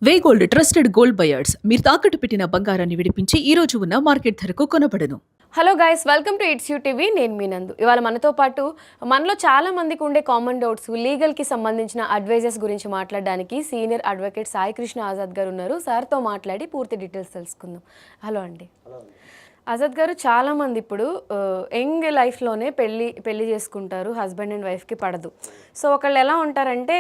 వేగోల్డ్ trusted gold buyers మీరు తాకట్టు పెట్టిన బంగారాన్ని విడిపించి ఈ రోజు ఉన్న మార్కెట్ ధరకు కొనబడను. Hello guys, welcome to it's you TV. నేను మీ నందు. ఇవాళ మనతో పాటు మనలో చాలా మందికి ఉండే కామన్ డౌట్స్, లీగల్కి సంబంధించిన అడ్వైజెస్ గురించి మాట్లాడడానికి సీనియర్ అడ్వకేట్ సాయి కృష్ణ ఆజాద్ గారు ఉన్నారు. సార్తో మాట్లాడి పూర్తి డీటెయిల్స్ తెలుసుకుందాం. హలో అండి. ఆజాద్ గారు, చాలామంది ఇప్పుడు యంగ్ లైఫ్లోనే పెళ్ళి చేసుకుంటారు, హస్బెండ్ అండ్ వైఫ్కి పడదు. సో ఒకళ్ళు ఎలా ఉంటారంటే,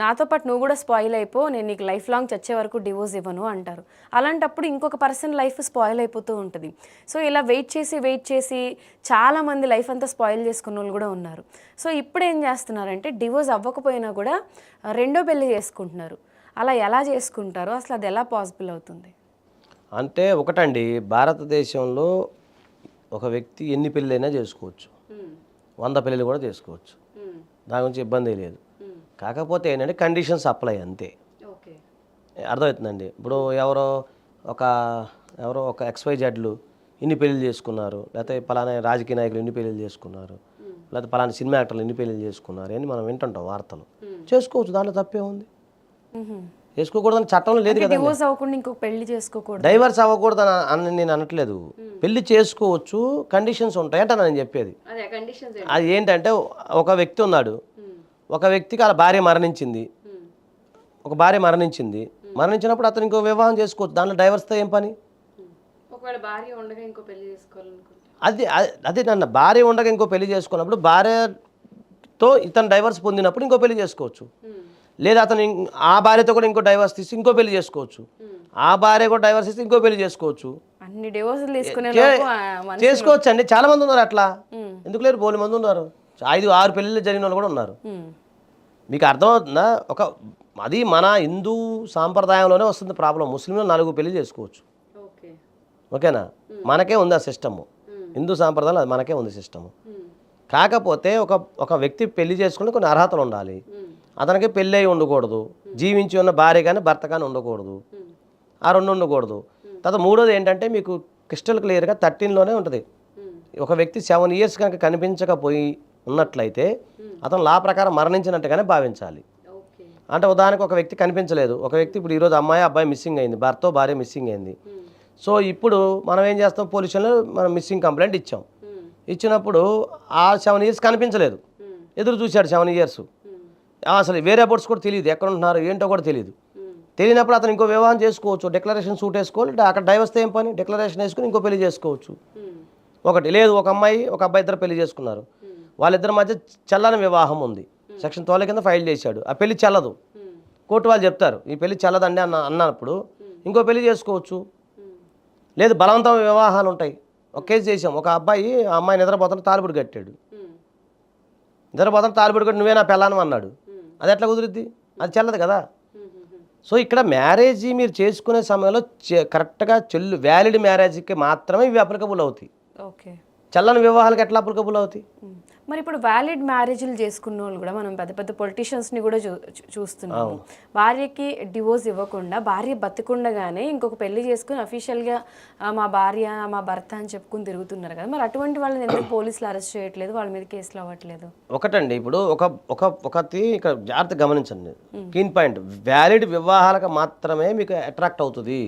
నాతో పాటు నువ్వు కూడా స్పాయిల్ అయిపో, నేను నీకు లైఫ్ లాంగ్ చచ్చే వరకు డివోర్స్ ఇవ్వను అంటారు. అలాంటప్పుడు ఇంకొక పర్సన్ లైఫ్ స్పాయిల్ అయిపోతూ ఉంటుంది. సో ఇలా వెయిట్ చేసి చాలామంది లైఫ్ అంతా స్పాయిల్ చేసుకున్న వాళ్ళు కూడా ఉన్నారు. సో ఇప్పుడు ఏం చేస్తున్నారంటే, డివోర్స్ అవ్వకపోయినా కూడా రెండో పెళ్ళి చేసుకుంటున్నారు. అలా ఎలా చేసుకుంటారో, అసలు అది ఎలా పాసిబుల్ అవుతుంది? అంటే ఒకటండి, భారతదేశంలో ఒక వ్యక్తి ఎన్ని పెళ్ళైనా చేసుకోవచ్చు, 100 పెళ్ళిళ్ళు కూడా చేసుకోవచ్చు, దాని గురించి ఇబ్బంది లేదు. కాకపోతే ఏంటంటే కండిషన్స్ అప్లై అంతే. అర్థమవుతుందండి. ఇప్పుడు ఎవరో ఒక XYZలు ఇన్ని పెళ్ళిళ్ళు చేసుకున్నారు, లేకపోతే పలానా రాజకీయ నాయకులు ఇన్ని పెళ్ళిళ్ళు చేసుకున్నారు, లేకపోతే పలానా సినిమా యాక్టర్లు ఇన్ని పెళ్ళిళ్ళు చేసుకున్నారు అని మనం వింటుంటాం వార్తలు. చేసుకోవచ్చు, దాంట్లో తప్పే ఉంది. చేసుకోకూడదని చట్టంలో లేదు కదా. డివోర్స్ అవ్వకుండా ఇంకొక పెళ్లి చేసుకోకూడదు, డైవర్స్ అవ్వకూడదు అని నేను అనట్లేదు. పెళ్లి చేసుకోవచ్చు, కండిషన్స్ ఉంటాయి అంటే నేను చెప్పేది. అది ఏంటంటే, ఒక వ్యక్తి ఉన్నాడు, ఒక వ్యక్తికి అలా భార్య మరణించింది, మరణించినప్పుడు అతను ఇంకో వివాహం చేసుకోవచ్చు, దాంట్లో డైవర్స్తో ఏం పని? అదే నన్ను భార్య ఉండగా ఇంకో పెళ్లి చేసుకున్నప్పుడు, భార్యతో ఇతను డైవర్స్ పొందినప్పుడు ఇంకో పెళ్లి చేసుకోవచ్చు. లేదా అతను ఆ భార్యతో కూడా ఇంకో డైవర్స్ తీసి ఇంకో పెళ్లి చేసుకోవచ్చు, ఆ భార్య కూడా డైవర్స్ ఇస్తే ఇంకో పెళ్లి చేసుకోవచ్చు. చేసుకోవచ్చు అండి. చాలా మంది ఉన్నారు అట్లా. ఎందుకు లేరు? బోలెడు మంది ఉన్నారు. 5-6 పెళ్ళిళ్ళు జరిగిన వాళ్ళు కూడా ఉన్నారు. మీకు అర్థమవుతుందా? అది మన హిందూ సాంప్రదాయంలోనే వస్తుంది ప్రాబ్లం. ముస్లింలు 4 పెళ్లి చేసుకోవచ్చు, ఓకేనా? మనకే ఉంది ఆ సిస్టము. హిందూ సాంప్రదాయంలో అది మనకే ఉంది సిస్టము. కాకపోతే ఒక వ్యక్తి పెళ్లి చేసుకుంటే కొన్ని అర్హతలు ఉండాలి. అతనికి పెళ్ళి అయి ఉండకూడదు, జీవించి ఉన్న భార్య కానీ భర్త కానీ ఉండకూడదు, ఆ రెండు ఉండకూడదు. తర్వాత మూడోది ఏంటంటే, మీకు క్రిస్టల్ క్లియర్గా 13లోనే ఉంటుంది. ఒక వ్యక్తి 7 years కనుక కనిపించకపోయి ఉన్నట్లయితే అతను లా ప్రకారం మరణించినట్టుగానే భావించాలి. అంటే ఉదాహరణకు ఒక వ్యక్తి కనిపించలేదు, ఒక వ్యక్తి ఇప్పుడు ఈరోజు అబ్బాయి మిస్సింగ్ అయింది, భర్త భార్య మిస్సింగ్ అయింది. సో ఇప్పుడు మనం ఏం చేస్తాం, పోలీసులో మనం మిస్సింగ్ కంప్లైంట్ ఇచ్చాం. ఇచ్చినప్పుడు ఆ 7 years కనిపించలేదు, ఎదురు చూశాడు 7 years, అసలు వేరే అబౌట్స్ కూడా తెలియదు, ఎక్కడ ఉంటున్నారు ఏంటో కూడా తెలియదు. తెలియనప్పుడు అతను ఇంకో వివాహం చేసుకోవచ్చు, డిక్లరేషన్ సూట్ వేసుకోవాలి, అక్కడ డైవర్స్ ఏం పని, డిక్లరేషన్ వేసుకుని ఇంకో పెళ్లి చేసుకోవచ్చు. ఒకటి లేదు, ఒక అమ్మాయి ఒక అబ్బాయి ఇద్దరు పెళ్లి చేసుకున్నారు, వాళ్ళిద్దరి మధ్య చెల్లని వివాహం ఉంది, Section 12 కింద ఫైల్ చేశాడు, ఆ పెళ్లి చెల్లదు. కోర్టు వాళ్ళు చెప్తారు ఈ పెళ్లి చెల్లదండి అన్నప్పుడు ఇంకో పెళ్లి చేసుకోవచ్చు. లేదు, బలవంతం వివాహాలు ఉంటాయి. ఒక కేసు చేసాం, ఒక అబ్బాయి ఆ అమ్మాయి నిద్రపోతాను తాలిబుడు కట్టాడు, తాలిబుడు కట్టి నువ్వే నా పెళ్ళాను అన్నాడు. అది ఎట్లా కుదురుద్ది? అది చెల్లదు కదా. సో ఇక్కడ మ్యారేజ్ మీరు చేసుకునే సమయంలో కరెక్ట్గా వ్యాలిడ్ మ్యారేజ్కి మాత్రమే ఇవి అప్లికబుల్ అవుతాయి. చల్లని వివాహాలకు ఎట్లా అప్లికబుల్ అవుతాయి? మరి ఇప్పుడు వ్యాలిడ్ మ్యారేజ్లు చేసుకున్న వాళ్ళు కూడా మనం పెద్ద పెద్ద పొలిటీషియన్స్ని కూడా చూస్తున్నాము. భార్యకి డివోర్స్ ఇవ్వకుండా భార్య బతికుండగానే ఇంకొక పెళ్లి చేసుకుని అఫీషియల్గా మా భార్య మా భర్త అని చెప్పుకుని తిరుగుతున్నారు కదా. మరి అటువంటి వాళ్ళని ఎందుకు పోలీసులు అరెస్ట్ చేయట్లేదు, వాళ్ళ మీద కేసులు అవ్వట్లేదు? ఒకటండి, ఇప్పుడు ఒకటి ఇక్కడ జాగ్రత్త గమనించండి, కీన్ పాయింట్. వ్యాలిడ్ వివాహాలకు మాత్రమే మీకు అట్రాక్ట్ అవుతుంది.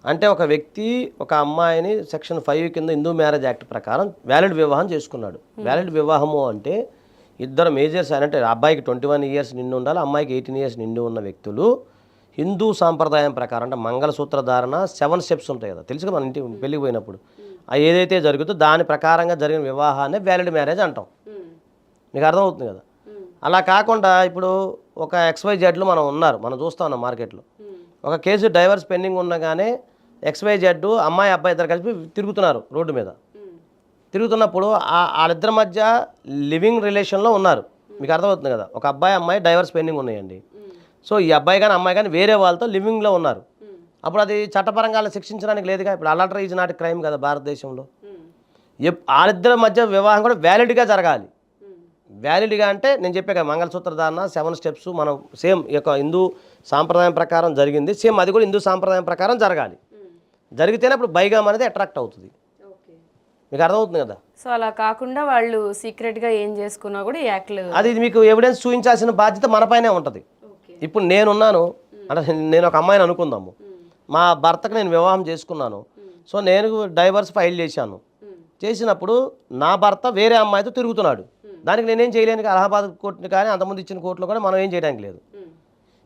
అంటే ఒక వ్యక్తి ఒక అమ్మాయిని Section 5 కింద హిందూ మ్యారేజ్ యాక్ట్ ప్రకారం వ్యాలిడ్ వివాహం చేసుకున్నాడు. వ్యాలిడ్ వివాహము అంటే ఇద్దరు మేజర్స్ అంటే అబ్బాయికి 21 years నిండి ఉండాలి, అమ్మాయికి 18 years నిండి ఉన్న వ్యక్తులు హిందూ సాంప్రదాయం ప్రకారం అంటే మంగళసూత్ర ధారణ 7 steps ఉంటాయి కదా, తెలుసు కదా మన ఇంటి పెళ్ళికి పోయినప్పుడు. అది ఏదైతే జరుగుతుందో దాని ప్రకారంగా జరిగిన వివాహాన్ని వ్యాలిడ్ మ్యారేజ్ అంటాం. మీకు అర్థమవుతుంది కదా. అలా కాకుండా ఇప్పుడు ఒక XYZలు మనం చూస్తూ ఉన్నాం మార్కెట్లో. ఒక కేసు డైవర్స్ పెండింగ్ ఉండగానే XYZ అమ్మాయి అబ్బాయి ఇద్దరు కలిపి తిరుగుతున్నారు రోడ్డు మీద. తిరుగుతున్నప్పుడు వాళ్ళిద్దరి మధ్య లివింగ్ రిలేషన్లో ఉన్నారు. మీకు అర్థమవుతుంది కదా. ఒక అబ్బాయి అమ్మాయి డైవర్స్ పెండింగ్ ఉన్నాయండి. సో ఈ అబ్బాయి కానీ అమ్మాయి కానీ వేరే వాళ్ళతో లివింగ్లో ఉన్నారు. అప్పుడు అది చట్టపరంగా శిక్షించడానికి లేదుగా. ఇప్పుడు అలర్టర్ ఈజ్ నాట్ క్రైమ్ కదా భారతదేశంలో. వాళ్ళిద్దరి మధ్య వివాహం కూడా వ్యాలిడ్గా జరగాలి. వ్యాలిడ్గా అంటే నేను చెప్పే కదా, మంగళసూత్ర ధారణ 7 steps మనం సేమ్ ఈ యొక్క హిందూ సాంప్రదాయం ప్రకారం జరిగింది, సేమ్ అది కూడా హిందూ సాంప్రదాయం ప్రకారం జరగాలి. జరిగితేనే అప్పుడు బైగామ్ అనేది అట్రాక్ట్ అవుతుంది. మీకు అర్థమవుతుంది కదా. సో అలా కాకుండా వాళ్ళు సీక్రెట్గా ఏం చేసుకున్నా కూడా యాక్ట్లు, అది మీకు ఎవిడెన్స్ చూపించాల్సిన బాధ్యత మనపైనే ఉంటుంది. ఇప్పుడు నేనున్నాను, అంటే నేను ఒక అమ్మాయిని అనుకుందాము, మా భర్తకు నేను వివాహం చేసుకున్నాను, సో నేను డైవర్స్ ఫైల్ చేశాను. చేసినప్పుడు నా భర్త వేరే అమ్మాయితో తిరుగుతున్నాడు, దానికి నేనేం చేయలేను. అలహాబాద్ కోర్టుని కానీ అంతకుముందు ఇచ్చిన కోర్టులో కూడా మనం ఏం చేయడానికి లేదు.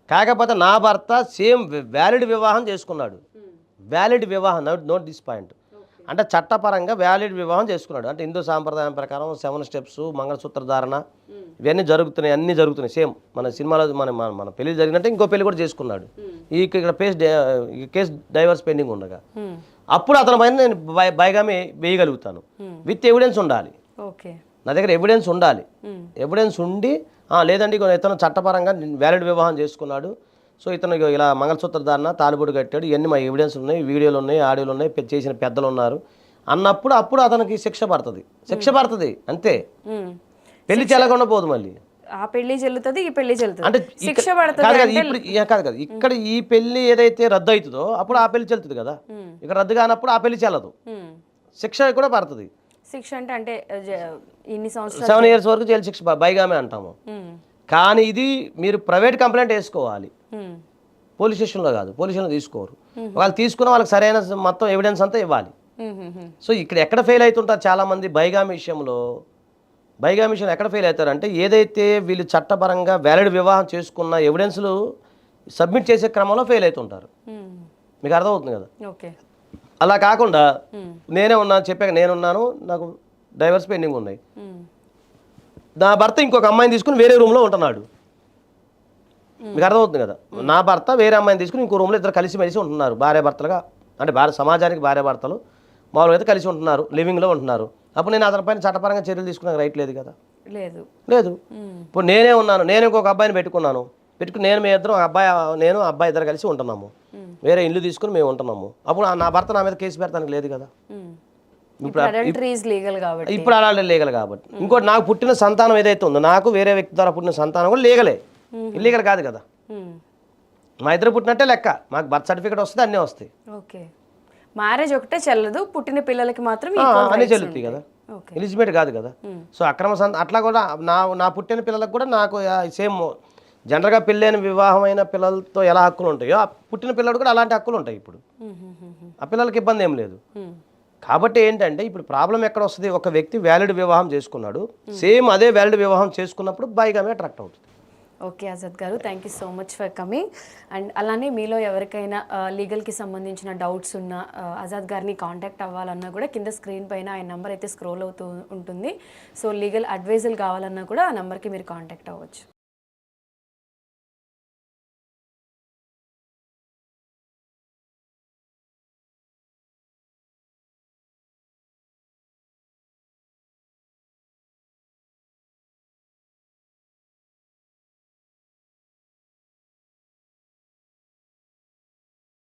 కాకపోతే నా భర్త సేమ్ వ్యాలిడ్ వివాహం చేసుకున్నాడు. వ్యాలిడ్ వివాహం, నోట్ దిస్ పాయింట్, అంటే చట్టపరంగా వ్యాలిడ్ వివాహం చేసుకున్నాడు. అంటే హిందూ సాంప్రదాయం ప్రకారం 7 స్టెప్స్, మంగళసూత్ర ధారణ, ఇవన్నీ జరుగుతున్నాయి, అన్నీ జరుగుతున్నాయి సేమ్ మన సినిమాలో. మన పెళ్లి జరిగినట్టే ఇంకో పెళ్లి కూడా చేసుకున్నాడు. ఇక్కడ కేసు డైవర్స్ పెండింగ్ ఉండగా అప్పుడు అతని పైన నేను బైగామి వేయగలుగుతాను. విత్ ఎవిడెన్స్ ఉండాలి, ఓకే, నా దగ్గర ఎవిడెన్స్ ఉండాలి. ఎవిడెన్స్ ఉండి లేదండి ఇతను చట్టపరంగా వ్యాలిడ్ వివాహం చేసుకున్నాడు, సో ఇతను ఇలా మంగళసూత్ర ధారణ, తాలిబొట్టు కట్టాడు, ఇవన్నీ మా ఎవిడెన్స్ ఉన్నాయి, వీడియోలు ఉన్నాయి, ఆడియోలు ఉన్నాయి, చేసిన పెద్దలు ఉన్నారు అన్నప్పుడు అప్పుడు అతనికి శిక్ష పడుతుంది అంతే. పెళ్లి చెల్లకుండా పోదు మళ్ళీ. ఆ పెళ్లి చెల్లుతుంది, ఈ పెళ్లి చెల్లుతుంది, అంటే శిక్ష కాదు కదా, ఇక్కడ ఈ పెళ్లి ఏదైతే రద్దు అవుతుందో అప్పుడు ఆ పెళ్లి చెల్లుతుంది కదా. ఇక్కడ రద్దు కానప్పుడు ఆ పెళ్లి చెల్లదు, శిక్ష కూడా పడుతుంది. శిక్ష అంటే ఇన్ని సంవత్సరాలు 7 years వరకు జైలు శిక్ష బైగామే అంటాము. కానీ ఇది మీరు ప్రైవేట్ కంప్లైంట్ వేసుకోవాలి, పోలీస్ స్టేషన్లో కాదు. పోలీస్ స్టేషన్లో తీసుకోరు, వాళ్ళు తీసుకున్న వాళ్ళకి సరైన మొత్తం ఎవిడెన్స్ అంతా ఇవ్వాలి. సో ఇక్కడ ఎక్కడ ఫెయిల్ అవుతుంటారు చాలామంది బైగామి విషయంలో. బైగామి విషయంలో ఎక్కడ ఫెయిల్ అవుతారంటే ఏదైతే వీళ్ళు చట్టపరంగా వ్యాలిడ్ వివాహం చేసుకున్న ఎవిడెన్స్లు సబ్మిట్ చేసే క్రమంలో ఫెయిల్ అవుతుంటారు. మీకు అర్థమవుతుంది కదా. ఓకే, అలా కాకుండా నేనే ఉన్నాను చెప్పాక నేనున్నాను, నాకు డైవర్స్ పెండింగ్ ఉన్నాయి, నా భర్త ఇంకొక అమ్మాయిని తీసుకుని వేరే రూమ్లో ఉంటున్నాడు. మీకు అర్థమవుతుంది కదా. నా భర్త వేరే అమ్మాయిని తీసుకుని ఇంకో రూమ్లో ఇద్దరు కలిసిమెలిసి ఉంటున్నారు, భార్య భర్తలుగా. అంటే సమాజానికి భార్య భర్తలు మామూలుగా అయితే కలిసి ఉంటున్నారు, లివింగ్లో ఉంటున్నారు. అప్పుడు నేను అతని పైన చట్టపరంగా చర్యలు తీసుకునే రైట్ లేదు కదా. లేదు. ఇప్పుడు నేనే ఉన్నాను, నేను ఇంకొక అబ్బాయిని పెట్టుకుని నేను మీ ఇద్దరం అబ్బాయి ఇద్దరు కలిసి ఉంటున్నాము, వేరే ఇల్లు తీసుకుని మేము ఉంటున్నాము. అప్పుడు నా భర్త నా మీద కేసు పెడతానికి లేదు కదా. ఇప్పుడు అలా లీగల్ కాబట్టి. ఇంకోటి నాకు పుట్టిన సంతానం ఏదైతే ఉందో, నాకు వేరే వ్యక్తి ద్వారా పుట్టిన సంతానం కూడా లీగలే, ఇల్లీగల్ కాదు కదా. మా ఇద్దరు పుట్టినట్టే లెక్క, మాకు బర్త్ సర్టిఫికేట్ వస్తుంది, అన్నీ వస్తాయి. ఓకే, మ్యారేజ్ ఒకటే చెల్లదు, పుట్టిన పిల్లలకి మాత్రం అన్నీ చెల్లుతాయి కదా, ఎలిజిబిలిటీ కాదు కదా. సో అక్రమ అట్లా కూడా నా పుట్టిన పిల్లలకు కూడా నాకు సేమ్ జనరల్గా పెళ్ళైన వివాహమైన పిల్లలతో ఎలా హక్కులు ఉంటాయో ఆ పుట్టిన పిల్లలు కూడా అలాంటి హక్కులు ఉంటాయి. ఇప్పుడు ఆ పిల్లలకి ఇబ్బంది ఏం లేదు. కాబట్టి ఏంటంటే ఇప్పుడు ప్రాబ్లం ఎక్కడ వస్తుంది, ఒక వ్యక్తి వ్యాలిడ్ వివాహం చేసుకున్నాడు, సేమ్ అదే వ్యాలిడ్ వివాహం చేసుకున్నప్పుడు బైగామే అట్రాక్ట్ అవుతుంది. ఓకే ఆజాద్ గారు, thank you so much for coming. And అలానే మీలో ఎవరికైనా లీగల్కి సంబంధించిన డౌట్స్ ఉన్నా ఆజాద్ గారిని కాంటాక్ట్ అవ్వాలన్నా కూడా కింద స్క్రీన్ పైన ఆయన నెంబర్ అయితే స్క్రోల్ అవుతూ ఉంటుంది. సో లీగల్ అడ్వైజులు కావాలన్నా కూడా ఆ నెంబర్కి మీరు కాంటాక్ట్ అవ్వచ్చు.